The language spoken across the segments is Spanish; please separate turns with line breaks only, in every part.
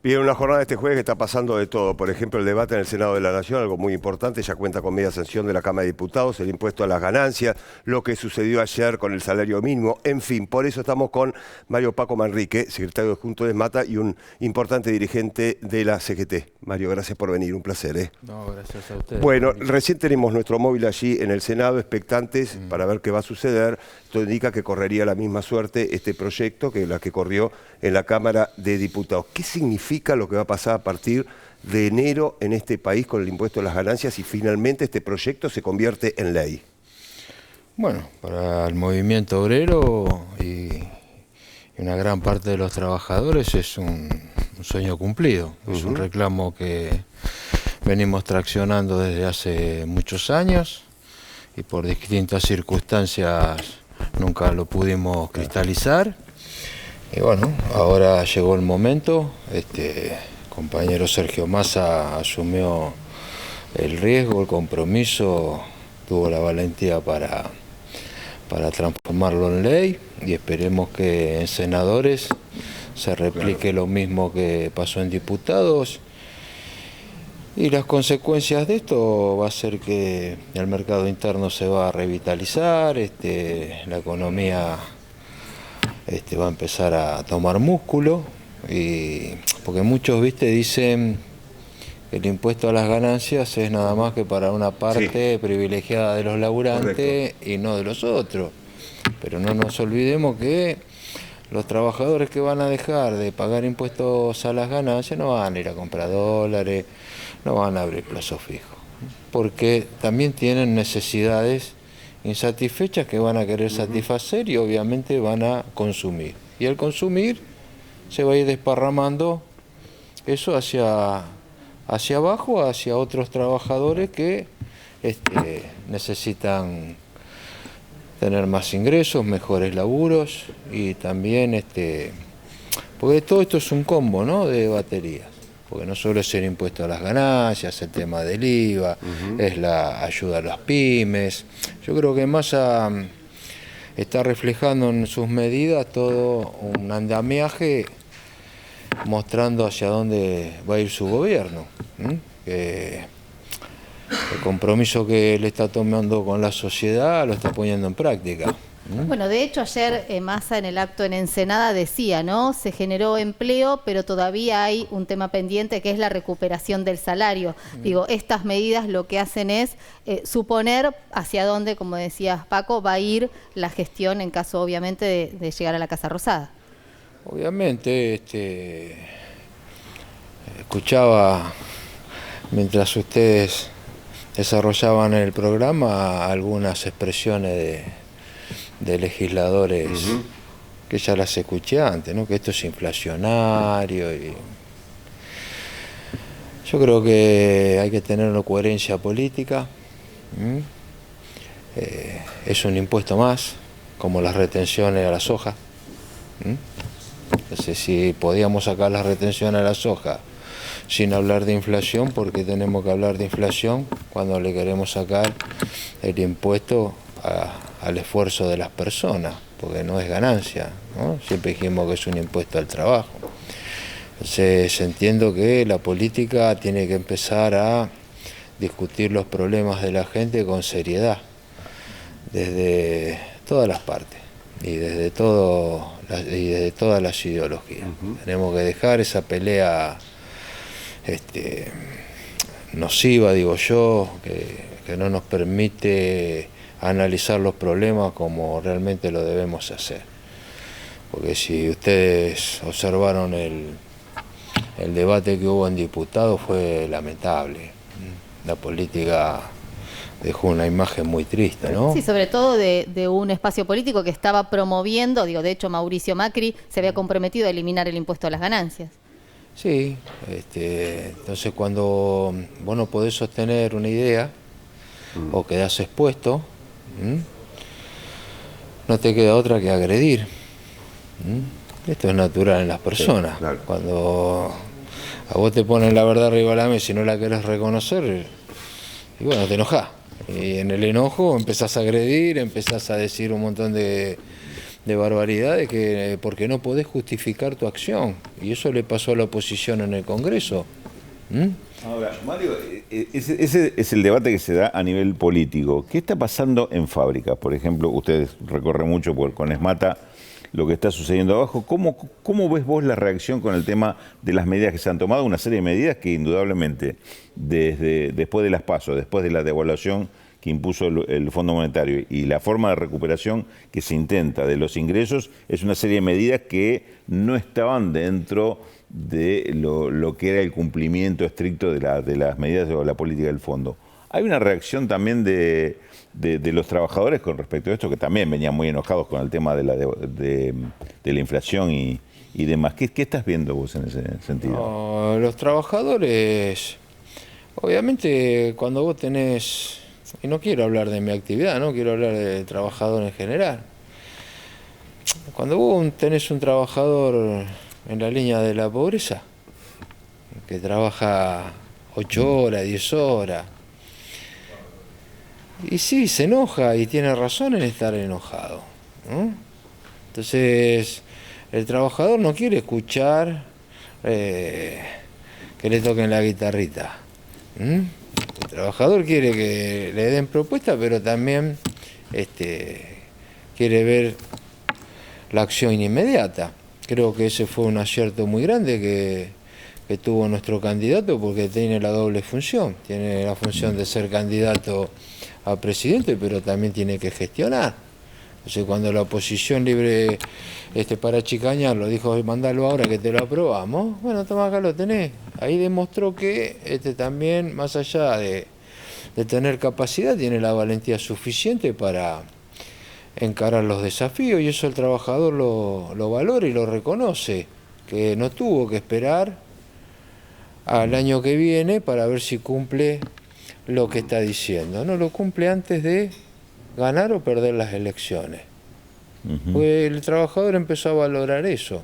Bien, una jornada de este jueves que está pasando de todo. Por ejemplo, el debate en el Senado de la Nación, algo muy importante, ya cuenta con media sanción de la Cámara de Diputados, el impuesto a las ganancias, lo que sucedió ayer con el salario mínimo, en fin. Por eso estamos con Mario Paco Manrique, secretario adjunto de ESMATA y un importante dirigente de la CGT. Mario, gracias por venir, un placer.
No, gracias a ustedes.
Bueno, recién tenemos nuestro móvil allí en el Senado, expectantes para ver qué va a suceder. Esto indica que correría la misma suerte este proyecto que la que corrió en la Cámara de Diputados. ¿Qué significa lo que va a pasar a partir de enero en este país con el impuesto a las ganancias si finalmente este proyecto se convierte en ley?
Bueno, para el movimiento obrero y una gran parte de los trabajadores es un sueño cumplido. Es un reclamo que venimos traccionando desde hace muchos años y por distintas circunstancias nunca lo pudimos cristalizar. Y bueno, ahora llegó el momento. Compañero Sergio Massa asumió el riesgo, el compromiso, tuvo la valentía para transformarlo en ley y esperemos que en senadores se replique lo mismo que pasó en diputados. Y las consecuencias de esto va a ser que el mercado interno se va a revitalizar, la economía va a empezar a tomar músculo, porque muchos dicen que el impuesto a las ganancias es nada más que para una parte privilegiada de los laburantes. Correcto. Y no de los otros. Pero no nos olvidemos que los trabajadores que van a dejar de pagar impuestos a las ganancias no van a ir a comprar dólares, no van a abrir plazo fijo, porque también tienen necesidades insatisfechas que van a querer satisfacer y obviamente van a consumir. Y al consumir se va a ir desparramando eso hacia abajo, hacia otros trabajadores que necesitan tener más ingresos, mejores laburos y también, porque todo esto es un combo, ¿no?, de baterías. Porque no solo es el impuesto a las ganancias, el tema del IVA, es la ayuda a las pymes. Yo creo que Massa está reflejando en sus medidas todo un andamiaje mostrando hacia dónde va a ir su gobierno. Que el compromiso que él está tomando con la sociedad lo está poniendo en práctica.
Bueno, de hecho ayer Massa en el acto en Ensenada decía, ¿no? Se generó empleo, pero todavía hay un tema pendiente que es la recuperación del salario. Digo, estas medidas lo que hacen es suponer hacia dónde, como decías Paco, va a ir la gestión en caso obviamente de llegar a la Casa Rosada.
Obviamente, escuchaba mientras ustedes desarrollaban el programa algunas expresiones de legisladores que ya las escuché antes, ¿no?, que esto es inflacionario. Y yo creo que hay que tener una coherencia política. Es un impuesto más, como las retenciones a la soja. Entonces, si podíamos sacar las retenciones a la soja sin hablar de inflación, ¿por qué tenemos que hablar de inflación cuando le queremos sacar el impuesto al esfuerzo de las personas? Porque no es ganancia, ¿no? Siempre dijimos que es un impuesto al trabajo. Entonces entiendo que la política tiene que empezar a discutir los problemas de la gente con seriedad, desde todas las partes y desde todas las ideologías. Tenemos que dejar esa pelea nociva, digo yo, que no nos permite analizar los problemas como realmente lo debemos hacer. Porque si ustedes observaron el debate que hubo en diputados, fue lamentable. La política dejó una imagen muy triste, ¿no?
Sí, sobre todo de un espacio político que estaba promoviendo, digo, de hecho Mauricio Macri se había comprometido a eliminar el impuesto a las ganancias.
Sí, entonces cuando vos no podés sostener una idea o quedás expuesto, no te queda otra que agredir. Esto es natural en las personas. Sí, claro. Cuando a vos te ponen la verdad arriba de la mesa y no la querés reconocer, y bueno, te enojás. Y en el enojo empezás a agredir, empezás a decir un montón de de barbaridades porque no podés justificar tu acción. Y eso le pasó a la oposición en el Congreso.
Ahora, Mario, ese es el debate que se da a nivel político. ¿Qué está pasando en fábricas? Por ejemplo, ustedes recorren mucho con ESMATA lo que está sucediendo abajo. ¿Cómo ves vos la reacción con el tema de las medidas que se han tomado? Una serie de medidas que indudablemente, después de las PASO, después de la devaluación que impuso el Fondo Monetario y la forma de recuperación que se intenta de los ingresos, es una serie de medidas que no estaban dentro de lo que era el cumplimiento estricto de las medidas de la política del fondo. Hay una reacción también de los trabajadores con respecto a esto, que también venían muy enojados con el tema de la inflación y demás. ¿Qué estás viendo vos en ese sentido?
No, los trabajadores, obviamente cuando vos tenés, y no quiero hablar de mi actividad, no quiero hablar de trabajador en general, cuando vos tenés un trabajador en la línea de la pobreza, que trabaja 8 horas, 10 horas, y sí, se enoja y tiene razón en estar enojado, ¿no? Entonces, el trabajador no quiere escuchar que le toquen la guitarrita. El trabajador quiere que le den propuestas, pero también quiere ver la acción inmediata. Creo que ese fue un acierto muy grande que tuvo nuestro candidato, porque tiene la doble función. Tiene la función de ser candidato a presidente, pero también tiene que gestionar. Entonces, cuando la oposición libre para chicañarlo dijo, mandalo ahora que te lo aprobamos, bueno, toma, acá lo tenés. Ahí demostró que también, más allá de tener capacidad, tiene la valentía suficiente para encarar los desafíos, y eso el trabajador lo valora y lo reconoce, que no tuvo que esperar al año que viene para ver si cumple lo que está diciendo. No lo cumple antes de ganar o perder las elecciones. Pues el trabajador empezó a valorar eso.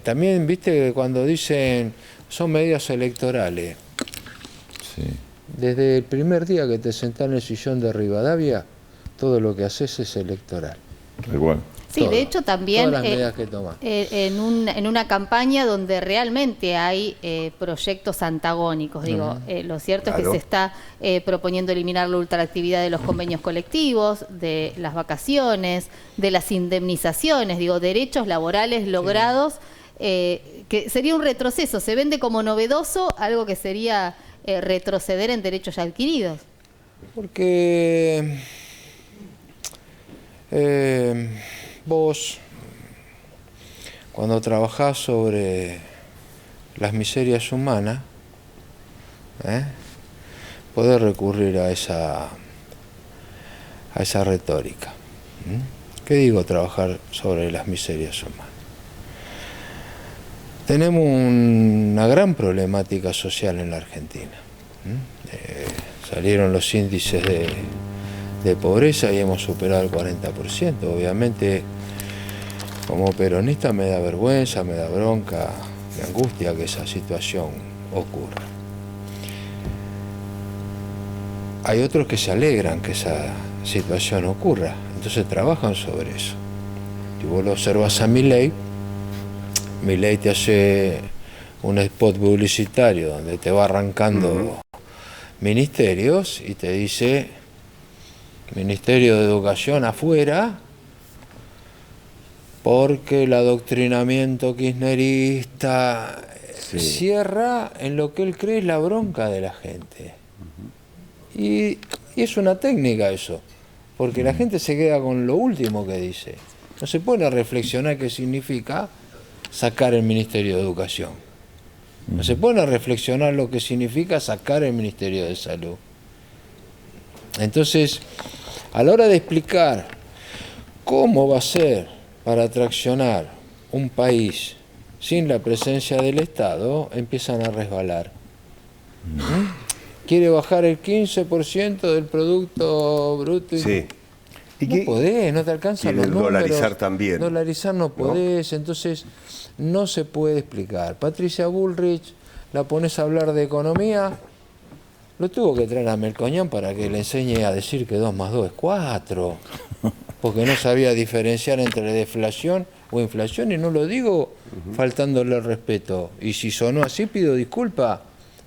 También, viste, cuando dicen son medidas electorales,
Sí.
desde el primer día que te sentás en el sillón de Rivadavia, todo lo que haces es electoral.
Igual.
Sí, de hecho también
Todas las medidas que tomás.
en una campaña donde realmente hay proyectos antagónicos. Digo, lo cierto es que se está proponiendo eliminar la ultraactividad de los convenios colectivos, de las vacaciones, de las indemnizaciones, digo, derechos laborales logrados, que sería un retroceso. Se vende como novedoso algo que sería retroceder en derechos ya adquiridos.
Porque vos, cuando trabajás sobre las miserias humanas, podés recurrir a esa retórica. ¿Qué digo trabajar sobre las miserias humanas? Tenemos una gran problemática social en la Argentina. Salieron los índices de pobreza y hemos superado el 40%. Obviamente, como peronista me da vergüenza, me da bronca, me angustia que esa situación ocurra. Hay otros que se alegran que esa situación ocurra, entonces trabajan sobre eso. Si vos lo observas a Milei te hace un spot publicitario donde te va arrancando ministerios y te dice Ministerio de Educación afuera, porque el adoctrinamiento kirchnerista cierra en lo que él cree es la bronca de la gente. Y es una técnica eso, porque la gente se queda con lo último que dice. No se pone a reflexionar qué significa sacar el Ministerio de Educación. No se pone a reflexionar lo que significa sacar el Ministerio de Salud. Entonces, a la hora de explicar cómo va a ser para traccionar un país sin la presencia del Estado, empiezan a resbalar. Quiere bajar el 15% del Producto Bruto.
Sí.
No podés, no te alcanzan los números.
Dolarizar también.
Dolarizar no podés, entonces no se puede explicar. Patricia Bullrich, la pones a hablar de economía, lo tuvo que traer a Melcoñán para que le enseñe a decir que 2 más 2 es 4. porque no sabía diferenciar entre deflación o inflación, y no lo digo faltándole el respeto. Y si sonó así, pido disculpas,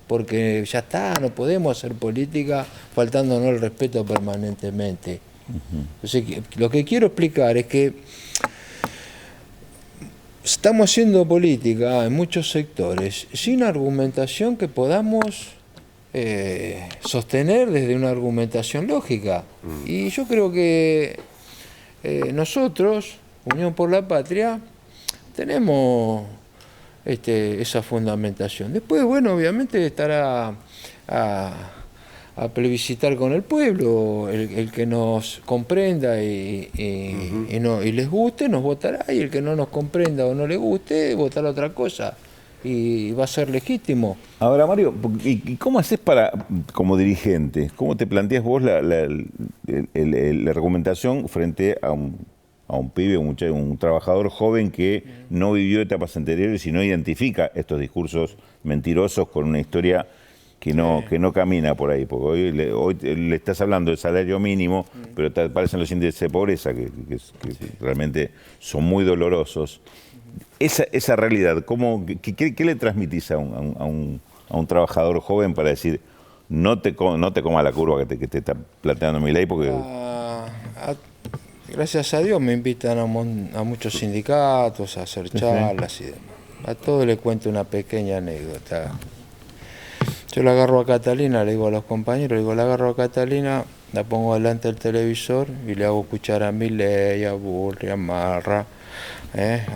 porque ya está, no podemos hacer política faltándonos el respeto permanentemente. Entonces, lo que quiero explicar es que estamos haciendo política en muchos sectores sin argumentación que podamos sostener desde una argumentación lógica. Y yo creo que nosotros, Unión por la Patria, tenemos esa fundamentación. Después, bueno, obviamente estará a plebiscitar con el pueblo, el que nos comprenda y les guste, nos votará, y el que no nos comprenda o no le guste, votará otra cosa. Y va a ser legítimo.
Ahora, Mario, ¿y cómo haces como dirigente, cómo te planteas vos la argumentación frente a un pibe, un trabajador joven que no vivió etapas anteriores y no identifica estos discursos mentirosos con una historia que no camina por ahí? Porque hoy le estás hablando del salario mínimo, pero te aparecen los índices de pobreza que realmente son muy dolorosos. Esa realidad, ¿qué le transmitís a un trabajador joven para decir, no te coma la curva que te está planteando Milei? Porque
gracias a Dios me invitan a muchos sindicatos a hacer charlas y demás. A todos les cuento una pequeña anécdota. Yo la agarro a Catalina, le digo a los compañeros, la agarro a Catalina, la pongo delante del televisor y le hago escuchar a Milei, a Burri, a Marra,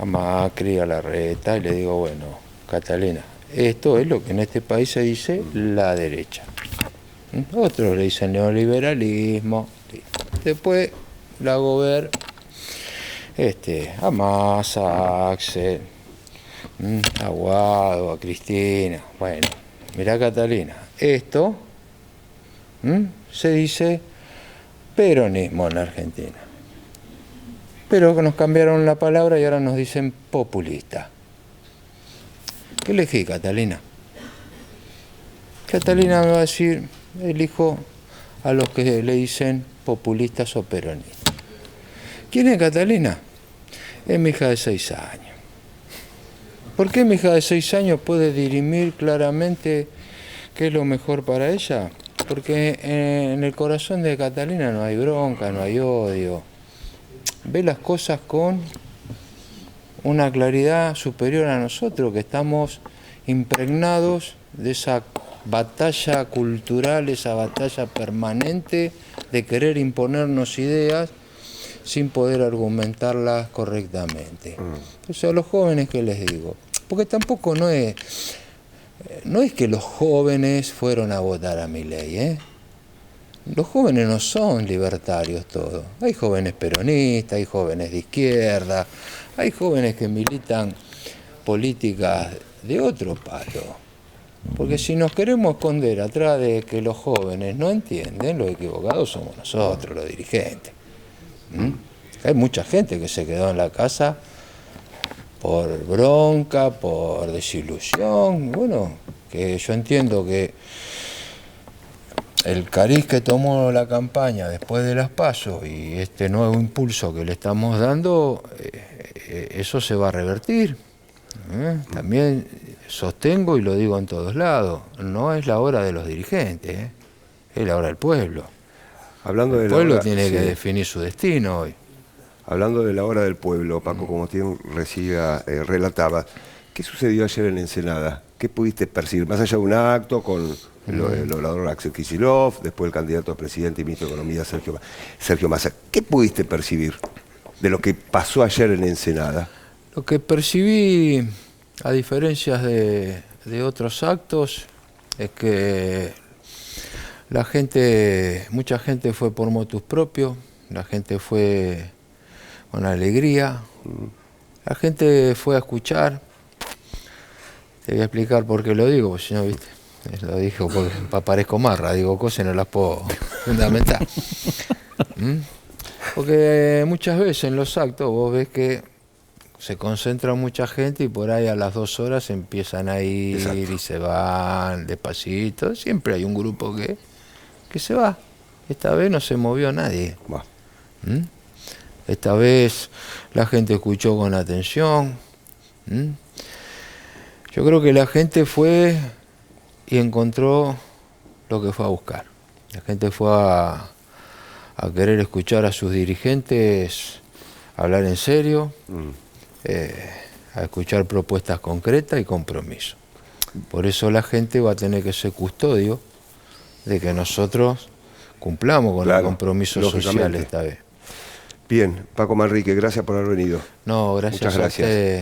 a Macri, a Larreta, y le digo, bueno, Catalina, esto es lo que en este país se dice la derecha. Otros le dicen neoliberalismo. Después le hago ver a Massa, a Axel, a Guado, a Cristina. Bueno, mirá, Catalina, esto se dice peronismo en Argentina. Pero que nos cambiaron la palabra y ahora nos dicen populista. ¿Qué elegí, Catalina? Catalina me va a decir, elijo a los que le dicen populistas o peronistas. ¿Quién es Catalina? Es mi hija de 6 años. ¿Por qué mi hija de 6 años puede dirimir claramente qué es lo mejor para ella? Porque en el corazón de Catalina no hay bronca, no hay odio. Ve las cosas con una claridad superior a nosotros, que estamos impregnados de esa batalla cultural, esa batalla permanente de querer imponernos ideas sin poder argumentarlas correctamente. Entonces, a los jóvenes, ¿qué les digo? Porque tampoco no es que los jóvenes fueron a votar a Milei, Los jóvenes no son libertarios todos. Hay jóvenes peronistas, hay jóvenes de izquierda, hay jóvenes que militan políticas de otro palo. Porque si nos queremos esconder atrás de que los jóvenes no entienden, los equivocados somos nosotros, los dirigentes. Hay mucha gente que se quedó en la casa por bronca, por desilusión. Bueno, que yo entiendo que el cariz que tomó la campaña después de las PASO y este nuevo impulso que le estamos dando, eso se va a revertir. También sostengo y lo digo en todos lados, no es la hora de los dirigentes, es la hora del pueblo.
Hablando
El pueblo tiene que definir su destino hoy.
Hablando de la hora del pueblo, Paco, como usted recién relataba, ¿qué sucedió ayer en Ensenada? ¿Qué pudiste percibir? Más allá de un acto con el orador Axel Kicillof, después el candidato a presidente y ministro de Economía Sergio Massa. ¿Qué pudiste percibir de lo que pasó ayer en Ensenada?
Lo que percibí, a diferencia de otros actos, es que mucha gente fue por motus propio, la gente fue con alegría, la gente fue a escuchar. Te voy a explicar por qué lo digo, porque si no, viste, lo dijo porque parezco marra, digo cosas y no las puedo fundamentar. Porque muchas veces en los actos vos ves que se concentra mucha gente y por ahí a las 2 horas empiezan a ir. Exacto. Y se van despacito. Siempre hay un grupo que se va. Esta vez no se movió nadie. Esta vez la gente escuchó con atención. Yo creo que la gente fue y encontró lo que fue a buscar. La gente fue a querer escuchar a sus dirigentes hablar en serio, a escuchar propuestas concretas y compromiso. Por eso la gente va a tener que ser custodio de que nosotros cumplamos con el compromiso social esta vez.
Bien, Paco Manrique, gracias por haber venido.
No, gracias
Muchas
a
gracias.
ustedes.